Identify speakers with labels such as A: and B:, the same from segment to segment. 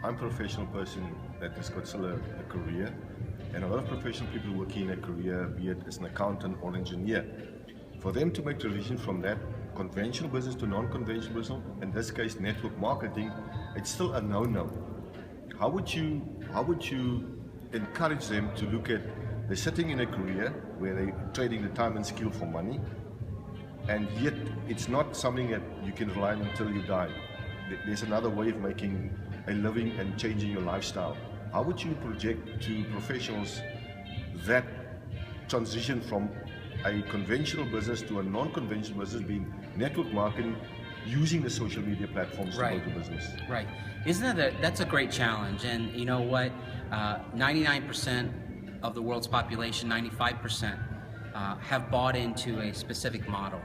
A: I'm a professional person that has got still a career, and a lot of professional people working in a career, be it as an accountant or engineer. For them to make transition from that conventional business to non-conventional business, in this case network marketing, it's still a no-no. How would you encourage them to look at they're sitting in a career where they're trading the time and skill for money, and yet it's not something that you can rely on until you die. There's another way of making a living and changing your lifestyle. How would you project to professionals that transition from a conventional business to a non-conventional business, being network marketing, using the social media platforms to build a business?
B: Right. Isn't that that's a great challenge? And you know what? 99% of the world's population, 95%, have bought into a specific model.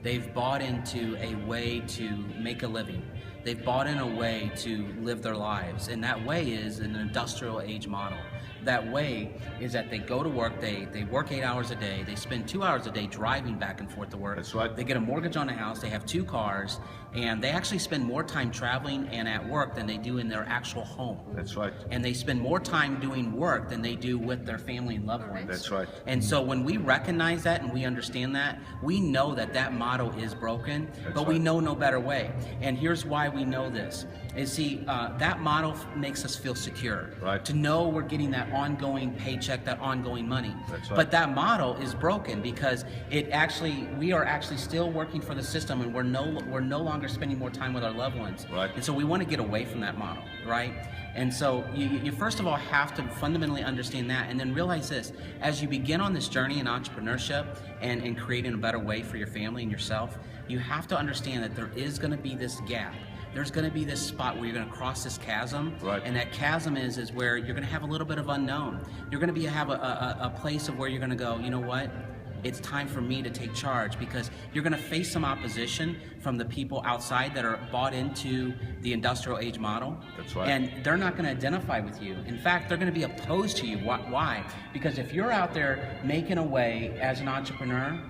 B: They've bought into a way to make a living. They've bought in a way to live their lives, and that way is an industrial age model. That way is that they go to work, they work 8 hours a day, they spend 2 hours a day driving back and forth to work.
A: That's right.
B: They get a mortgage on a house, they have 2 cars, and they actually spend more time traveling and at work than they do in their actual home.
A: That's right.
B: And they spend more time doing work than they do with their family and loved ones.
A: That's right.
B: And so when we recognize that and we understand that, we know that that model is broken, but we know no better way. And here's why we know this. Is see, that model makes us feel secure.
A: Right.
B: To know we're getting that ongoing paycheck, that ongoing money.
A: That's right.
B: But that model is broken because we are actually still working for the system, and we're no longer spending more time with our loved ones.
A: Right.
B: And so we want to get away from that model, right? And so you first of all have to fundamentally understand that, and then realize this: as you begin on this journey in entrepreneurship and creating a better way for your family and yourself, you have to understand that there is going to be this gap. There's going to be this spot where you're going to cross this chasm,
A: right.
B: And that chasm is where you're going to have a little bit of unknown. You're going to have a place of where you're going to go, you know what? It's time for me to take charge, because you're going to face some opposition from the people outside that are bought into the industrial age model.
A: That's right.
B: And they're not going to identify with you. In fact, they're going to be opposed to you. Why? Because if you're out there making a way as an entrepreneur,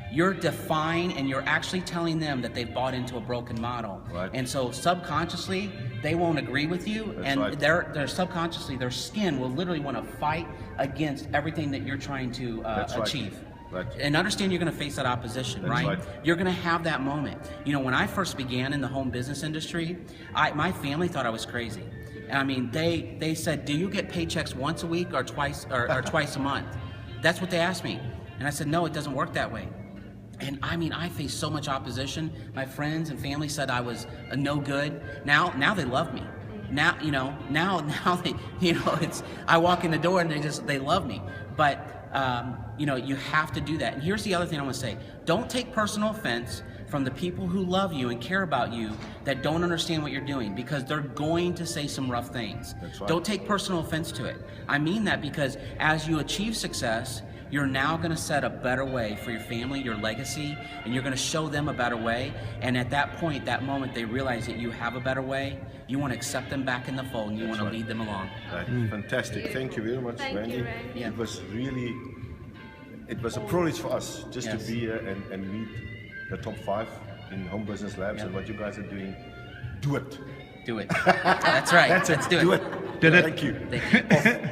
B: you're defying and you're actually telling them that they've bought into a broken model.
A: Right.
B: And so subconsciously, they won't agree with you.
A: That's
B: and
A: right.
B: they're subconsciously, their skin will literally want to fight against everything that you're trying to achieve.
A: Right.
B: And understand you're going to face that opposition,
A: That's
B: right?
A: right.
B: You're going to have that moment. You know, when I first began in the home business industry, my family thought I was crazy. I mean, they said, "Do you get paychecks once a week or twice or twice a month?" That's what they asked me. And I said, "No, it doesn't work that way." And I mean, I faced so much opposition. My friends and family said I was no good. Now they love me. Now they, I walk in the door and they love me. But you have to do that. And here's the other thing I want to say: don't take personal offense from the people who love you and care about you that don't understand what you're doing, because they're going to say some rough things.
A: That's right.
B: Don't take personal offense to it. I mean that because as you achieve success, you're now going to set a better way for your family, your legacy, and you're going to show them a better way. And at that point, that moment, they realize that you have a better way. You want to accept them back in the fold, and you want to lead them along.
A: Right. Fantastic. Thank you very much, Randy.
B: Yeah.
A: It was a privilege for us just to
B: Yes.
A: be here and meet the top 5 in Home Business Labs, and what you guys are doing. Do it.
B: Do it. That's right.
A: That's it.
B: Let's do
A: Do
B: it.
A: it. Thank you.
B: Thank you.